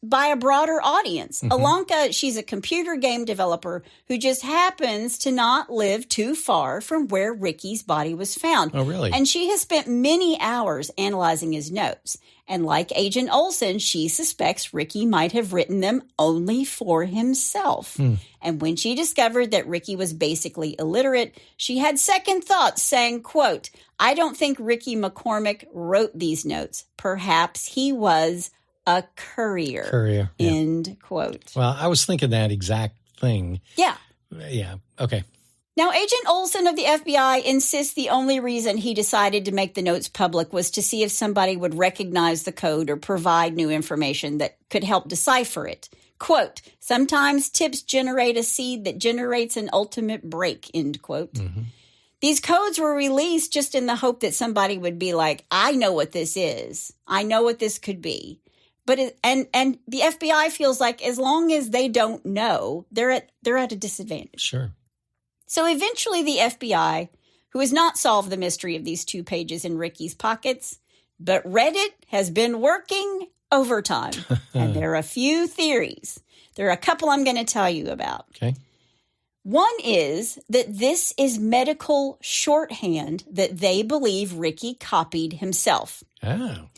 by a broader audience. Alonka, she's a computer game developer who just happens to not live too far from where Ricky's body was found. Oh, really? And she has spent many hours analyzing his notes. And like Agent Olson, she suspects Ricky might have written them only for himself. And when she discovered that Ricky was basically illiterate, she had second thoughts saying, quote, I don't think Ricky McCormick wrote these notes. Perhaps he was a courier, yeah. End quote. Well, I was thinking that exact thing. Yeah. Yeah. Okay. Now, Agent Olson of the FBI insists the only reason he decided to make the notes public was to see if somebody would recognize the code or provide new information that could help decipher it. Quote, sometimes tips generate a seed that generates an ultimate break, end quote. Mm-hmm. These codes were released just in the hope that somebody would be like, I know what this is. I know what this could be. But and the FBI feels like as long as they don't know, they're at a disadvantage. Sure. So eventually the FBI, who has not solved the mystery of these 2 pages in Ricky's pockets, but Reddit has been working overtime. And there are a few theories. There are a couple I'm going to tell you about. Okay. One is that this is medical shorthand that they believe Ricky copied himself. Oh.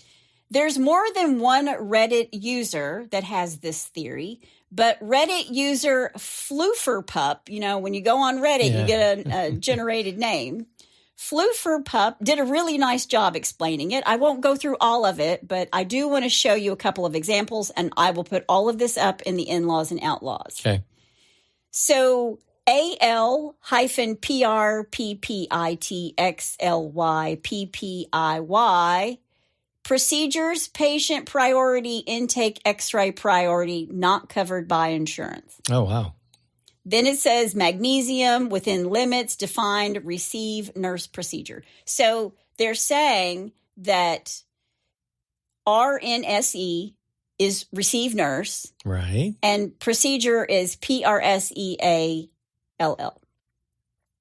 There's more than one Reddit user that has this theory, but Reddit user Flooferpup, when you go on Reddit, you get a generated name. Flooferpup did a really nice job explaining it. I won't go through all of it, but I do want to show you a couple of examples, and I will put all of this up in the In-Laws and Outlaws. Okay. So AL-PRPPITXLYPPIY, procedures, patient priority, intake, x-ray priority, not covered by insurance. Oh, wow. Then it says magnesium within limits, defined, receive, nurse procedure. So they're saying that RNSE is receive nurse. Right. And procedure is PRSEALL.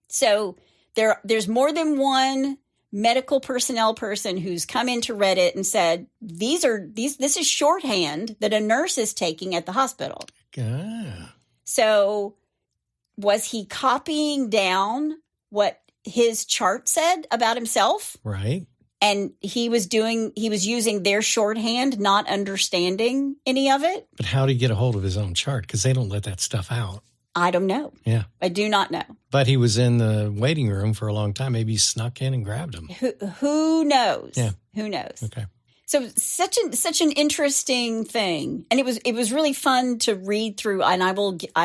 So there's more than one medical personnel person who's come into Reddit and said, this is shorthand that a nurse is taking at the hospital. Ah. So was he copying down what his chart said about himself? Right. And he was using their shorthand, not understanding any of it? But how did he get a hold of his own chart? Because they don't let that stuff out. I don't know. Yeah. I do not know. But he was in the waiting room for a long time. Maybe he snuck in and grabbed him. Who knows? Yeah. Who knows? Okay. So such an interesting thing. And it was really fun to read through, and I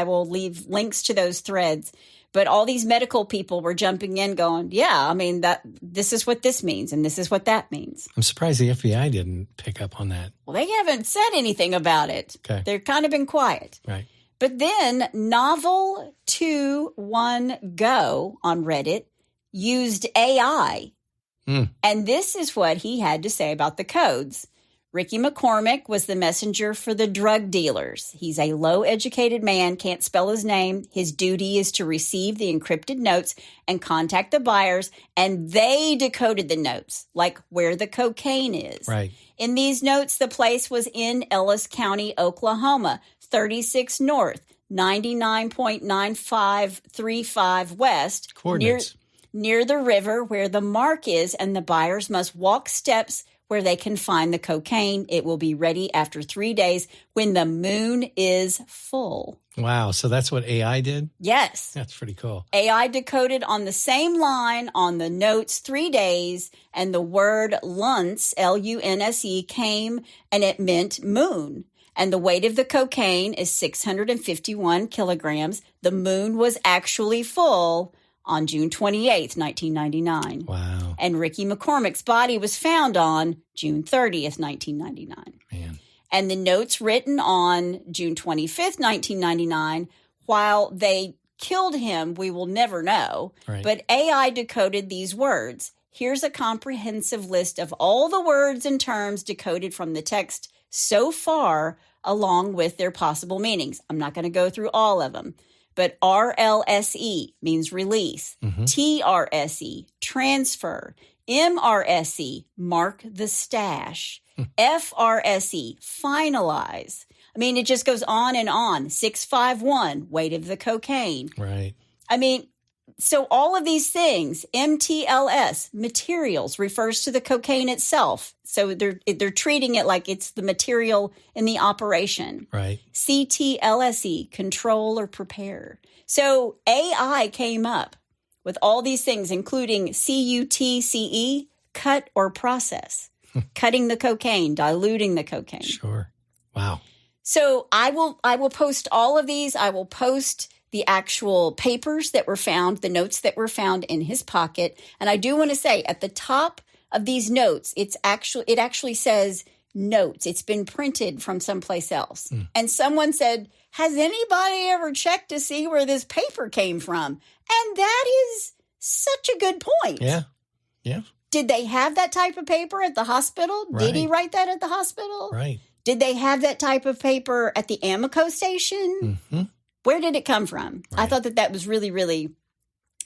will leave links to those threads. But all these medical people were jumping in going, yeah, I mean, this is what this means and this is what that means. I'm surprised the FBI didn't pick up on that. Well, they haven't said anything about it. Okay. They've kind of been quiet. Right. But then Novel21Go on Reddit used AI. And this is what he had to say about the codes. Ricky McCormick was the messenger for the drug dealers. He's a low-educated man, can't spell his name. His duty is to receive the encrypted notes and contact the buyers, and they decoded the notes, like where the cocaine is. Right. In these notes, the place was in Ellis County, Oklahoma, 36 North, 99.9535 West. Coordinates. Near the river where the mark is, and the buyers must walk steps where they can find the cocaine. It will be ready after 3 days when the moon is full. Wow. So that's what AI did? Yes. That's pretty cool. AI decoded on the same line on the notes 3 days, and the word lunse, L-U-N-S-E, came, and it meant moon. And the weight of the cocaine is 651 kilograms. The moon was actually full on June 28th, 1999. Wow. And Ricky McCormick's body was found on June 30th, 1999. Man. And the notes written on June 25th, 1999, while they killed him, we will never know. Right. But AI decoded these words. Here's a comprehensive list of all the words and terms decoded from the text so far, along with their possible meanings. I'm not going to go through all of them. But RLSE means release. Mm-hmm. TRSE, transfer. MRSE, mark the stash. FRSE, finalize. I mean, it just goes on and on. 651, weight of the cocaine. Right. I mean, so all of these things, MTLS, materials, refers to the cocaine itself. So they're treating it like it's the material in the operation. Right. CTLSE, control or prepare. So AI came up with all these things, including CUTCE, cut or process, cutting the cocaine, diluting the cocaine. Sure. Wow. So I will post all of these. I will post the actual papers that were found, the notes that were found in his pocket. And I do want to say at the top of these notes, it actually says notes. It's been printed from someplace else. And someone said, has anybody ever checked to see where this paper came from? And that is such a good point. Yeah. Yeah. Did they have that type of paper at the hospital? Right. Did he write that at the hospital? Right. Did they have that type of paper at the Amoco station? Mm-hmm. Where did it come from? Right. I thought that was really, really,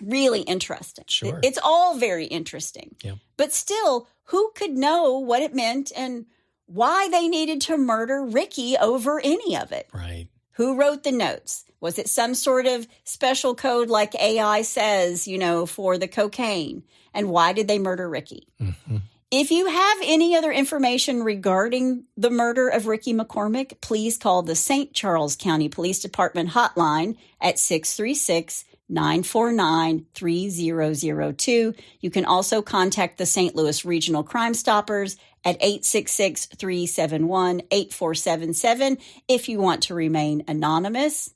really interesting. Sure. It's all very interesting. Yeah. But still, who could know what it meant and why they needed to murder Ricky over any of it? Right. Who wrote the notes? Was it some sort of special code like AI says, for the cocaine? And why did they murder Ricky? Mm-hmm. If you have any other information regarding the murder of Ricky McCormick, please call the St. Charles County Police Department hotline at 636-949-3002. You can also contact the St. Louis Regional Crime Stoppers at 866-371-8477 if you want to remain anonymous.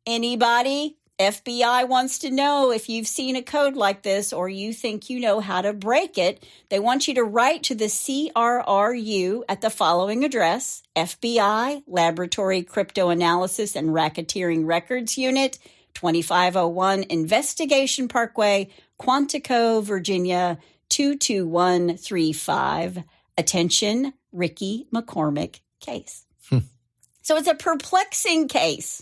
Anybody? FBI wants to know if you've seen a code like this or you think you know how to break it. They want you to write to the CRRU at the following address: FBI, Laboratory Cryptanalysis and Racketeering Records Unit, 2501 Investigation Parkway, Quantico, Virginia, 22135. Attention, Ricky McCormick case. So it's a perplexing case.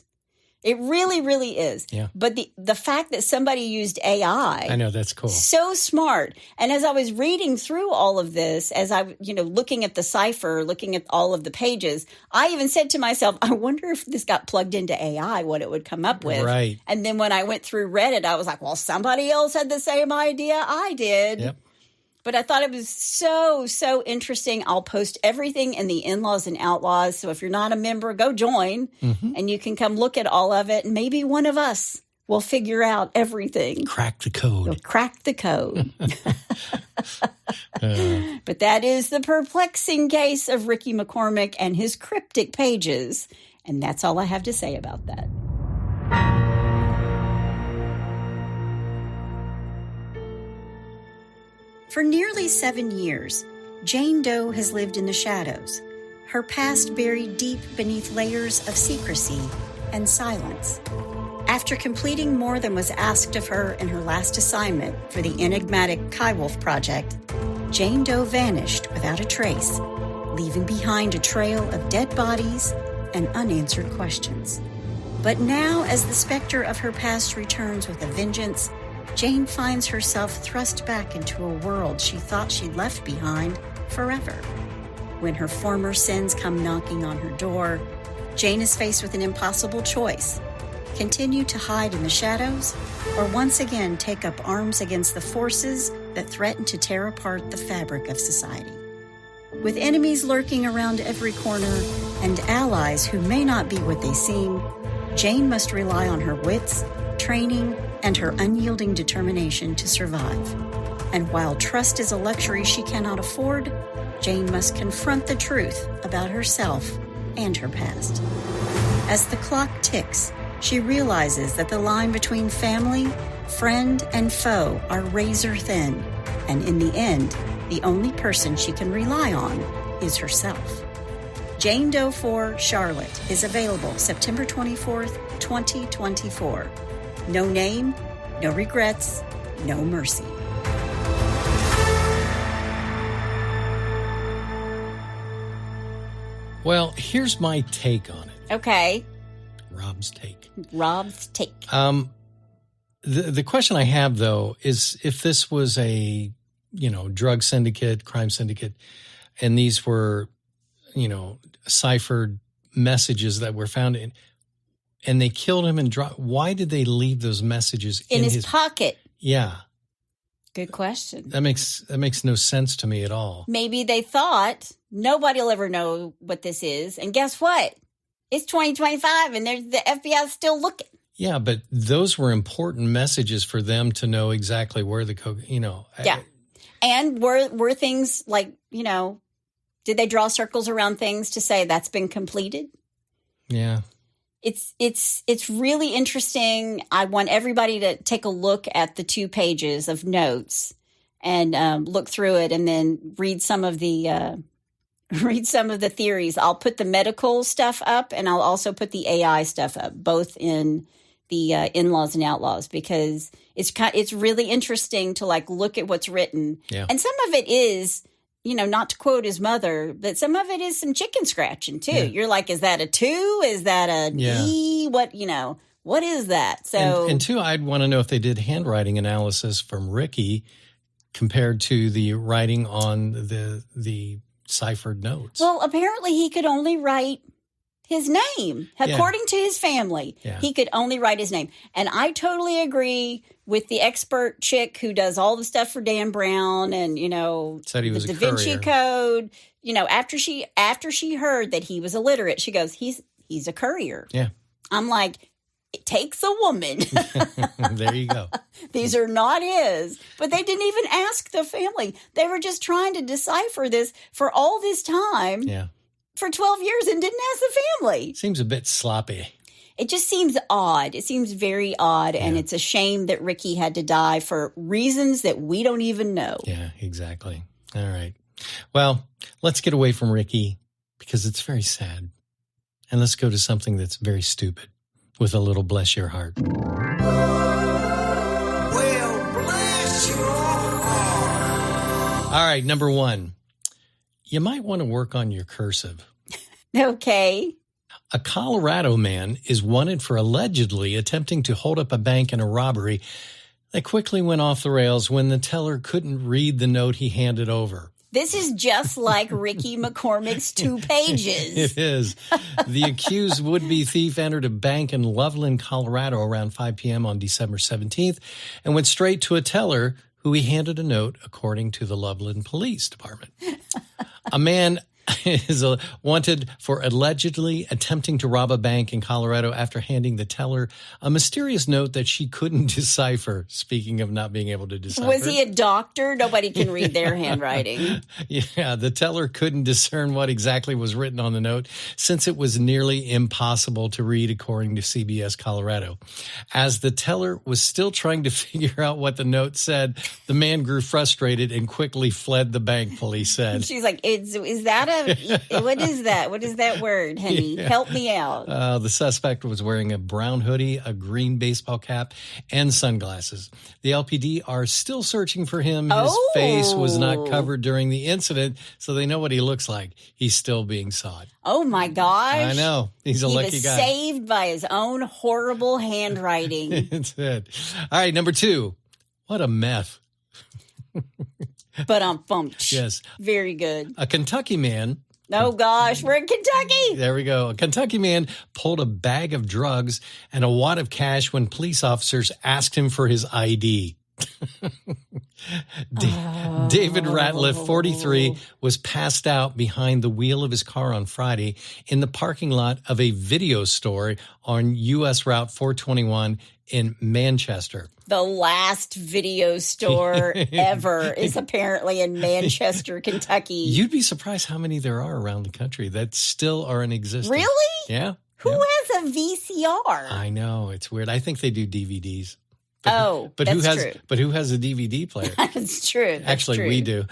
It really, really is. Yeah. But the fact that somebody used AI. I know, that's cool. So smart. And as I was reading through all of this, as I, looking at the cipher, looking at all of the pages, I even said to myself, I wonder if this got plugged into AI, what it would come up with. Right. And then when I went through Reddit, I was like, well, somebody else had the same idea I did. Yep. But I thought it was so, so interesting. I'll post everything in the In-Laws and Outlaws. So if you're not a member, go join and you can come look at all of it. And maybe one of us will figure out everything. Crack the code. We'll crack the code. But that is the perplexing case of Ricky McCormick and his cryptic pages. And that's all I have to say about that. For nearly 7 years, Jane Doe has lived in the shadows, her past buried deep beneath layers of secrecy and silence. After completing more than was asked of her in her last assignment for the enigmatic Kywolf project, Jane Doe vanished without a trace, leaving behind a trail of dead bodies and unanswered questions. But now, as the specter of her past returns with a vengeance, Jane finds herself thrust back into a world she thought she'd left behind forever. When her former sins come knocking on her door, Jane is faced with an impossible choice: continue to hide in the shadows, or once again take up arms against the forces that threaten to tear apart the fabric of society. With enemies lurking around every corner and allies who may not be what they seem, Jane must rely on her wits, training, and her unyielding determination to survive. And while trust is a luxury she cannot afford, Jane must confront the truth about herself and her past. As the clock ticks, she realizes that the line between family, friend, and foe are razor thin, and in the end, the only person she can rely on is herself. Jane Doe 4 Charlotte is available September 24th, 2024. No name, no regrets, no mercy. Well, here's my take on it. Okay. Rob's take. The question I have, though, is if this was a, drug syndicate, crime syndicate, and these were, ciphered messages that were found in, and they killed him and dropped, why did they leave those messages in his pocket? Yeah. Good question. That makes no sense to me at all. Maybe they thought nobody will ever know what this is. And guess what? It's 2025 and the FBI is still looking. Yeah, but those were important messages for them to know exactly where the Yeah. And were things like, did they draw circles around things to say that's been completed? Yeah. It's really interesting. I want everybody to take a look at the 2 pages of notes and look through it, and then read some of the theories. I'll put the medical stuff up, and I'll also put the AI stuff up, both in the In-Laws and Outlaws, because it's really interesting to like look at what's written. Yeah. And some of it is, not to quote his mother, but some of it is some chicken scratching too. Yeah. You're like, is that a 2? Is that a E? What is that? So, and 2, I'd want to know if they did handwriting analysis from Ricky compared to the writing on the ciphered notes. Well, apparently he could only write his name. According to his family, he could only write his name. And I totally agree with the expert chick who does all the stuff for Dan Brown and, said he was the a Da Vinci Code. After she heard that he was illiterate, she goes, he's a courier. Yeah. I'm like, it takes a woman. There you go. These are not his. But they didn't even ask the family. They were just trying to decipher this for all this time. Yeah. For 12 years and didn't ask the family. Seems a bit sloppy. It just seems odd. It seems very odd. And it's a shame that Ricky had to die for reasons that we don't even know. Yeah, exactly. All right. Well, let's get away from Ricky because it's very sad. And let's go to something that's very stupid with a little bless your heart. Well, bless your heart. All right, number 1. You might want to work on your cursive. Okay. A Colorado man is wanted for allegedly attempting to hold up a bank in a robbery that quickly went off the rails when the teller couldn't read the note he handed over. This is just like Ricky McCormick's 2 pages. It is. The accused would-be thief entered a bank in Loveland, Colorado around 5 p.m. on December 17th and went straight to a teller who he handed a note, according to the Loveland Police Department. A man is wanted for allegedly attempting to rob a bank in Colorado after handing the teller a mysterious note that she couldn't decipher. Speaking of not being able to decipher. Was he a doctor? Nobody can read their handwriting. Yeah, the teller couldn't discern what exactly was written on the note since it was nearly impossible to read, according to CBS Colorado. As the teller was still trying to figure out what the note said, the man grew frustrated and quickly fled the bank, police said. She's like, is that what is that? What is that word, honey? Yeah. Help me out. The suspect was wearing a brown hoodie, a green baseball cap, and sunglasses. The LPD are still searching for him. His face was not covered during the incident, so they know what he looks like. He's still being sought. Oh, my gosh. I know. He's a lucky guy. He was saved by his own horrible handwriting. That's it. All right, number 2. What a meth. But bumped. Yes. Very good. A Kentucky man. Oh, gosh. We're in Kentucky. There we go. A Kentucky man pulled a bag of drugs and a wad of cash when police officers asked him for his ID. David Ratliff, 43, was passed out behind the wheel of his car on Friday in the parking lot of a video store on U.S. Route 421 in Manchester. The last video store ever is apparently in Manchester, Kentucky. You'd be surprised how many there are around the country that still are in existence. Really? Yeah. Who has a VCR? I know. It's weird. I think they do DVDs. But who has true. But who has a DVD player? That's true. Actually, we do.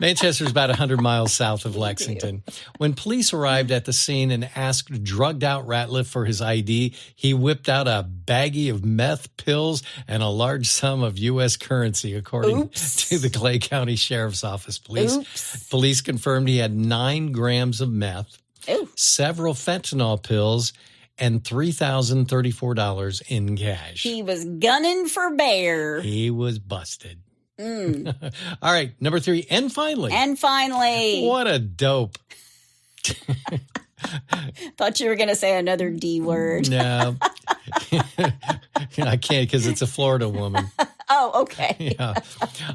Manchester's about 100 miles south of Lexington. When police arrived at the scene and asked drugged-out Ratliff for his ID, he whipped out a baggie of meth pills and a large sum of U.S. currency, according to the Clay County Sheriff's Office. Police confirmed he had 9 grams of meth, several fentanyl pills, and $3,034 in cash. He was gunning for bear. He was busted. All right, number 3, and finally. What a dope. Thought you were going to say another D word. No. I can't because it's a Florida woman. Oh, okay. Yeah.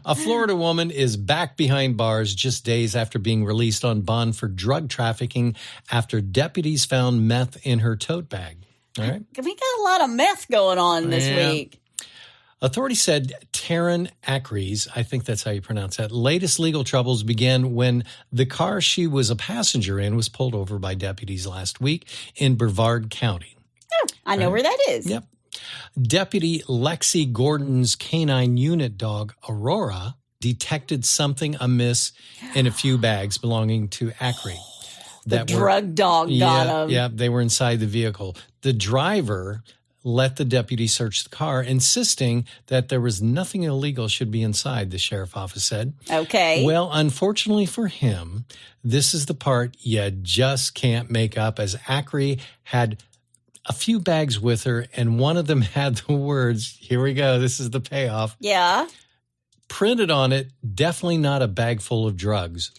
A Florida woman is back behind bars just days after being released on bond for drug trafficking after deputies found meth in her tote bag. All right. We got a lot of meth going on this week. Authorities said Taryn Ackery's, I think that's how you pronounce that, latest legal troubles began when the car she was a passenger in was pulled over by deputies last week in Brevard County. Oh, I know where that is. Yep. Deputy Lexi Gordon's canine unit dog, Aurora, detected something amiss in a few bags belonging to Ackery. The drug dog got him. Yeah, they were inside the vehicle. The driver let the deputy search the car, insisting that there was nothing illegal should be inside, the sheriff office said. Okay. Well, unfortunately for him, this is the part you just can't make up, as Ackery had a few bags with her, and one of them had the words, here we go, this is the payoff. Yeah. Printed on it, definitely not a bag full of drugs.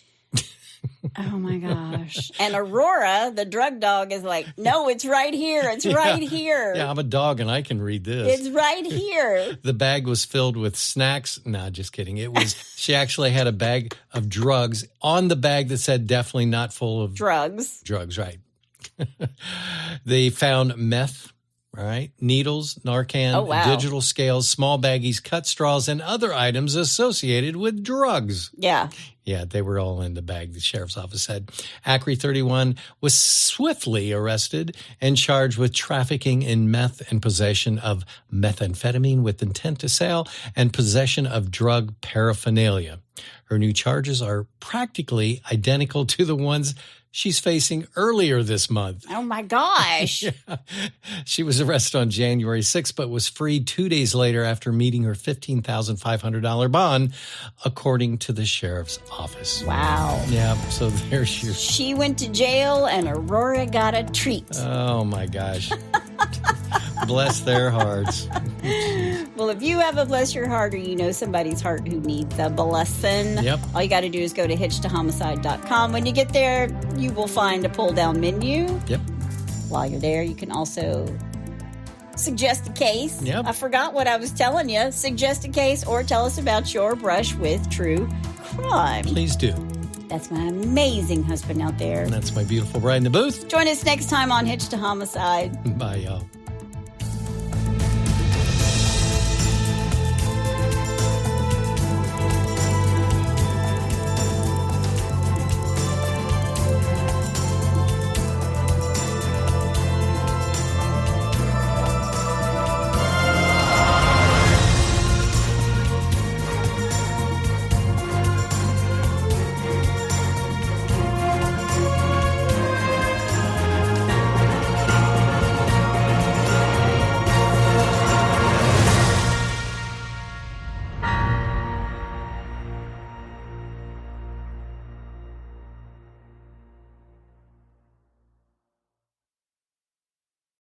Oh, my gosh. And Aurora, the drug dog, is like, no, it's right here. It's right here. Yeah, I'm a dog and I can read this. It's right here. The bag was filled with snacks. No, just kidding. It was, she actually had a bag of drugs on the bag that said definitely not full of drugs. Drugs, right. They found meth, right? Needles, Narcan, digital scales, small baggies, cut straws, and other items associated with drugs. Yeah. Yeah, they were all in the bag, the sheriff's office said. Ackery, 31, was swiftly arrested and charged with trafficking in meth and possession of methamphetamine with intent to sell and possession of drug paraphernalia. Her new charges are practically identical to the ones she's facing earlier this month. Oh, my gosh. Yeah. She was arrested on January 6th, but was freed 2 days later after meeting her $15,500 bond, according to the sheriff's office. Wow. Yeah, so there's your... She went to jail and Aurora got a treat. Oh, my gosh. Bless their hearts. Well, if you have a bless your heart or you know somebody's heart who needs a blessing, all you got to do is go to hitchtohomicide.com. When you get there, you will find a pull-down menu. Yep. While you're there, you can also suggest a case. Yep. I forgot what I was telling you. Suggest a case or tell us about your brush with true crime. Please do. That's my amazing husband out there. And that's my beautiful bride in the booth. Join us next time on Hitch to Homicide. Bye, y'all.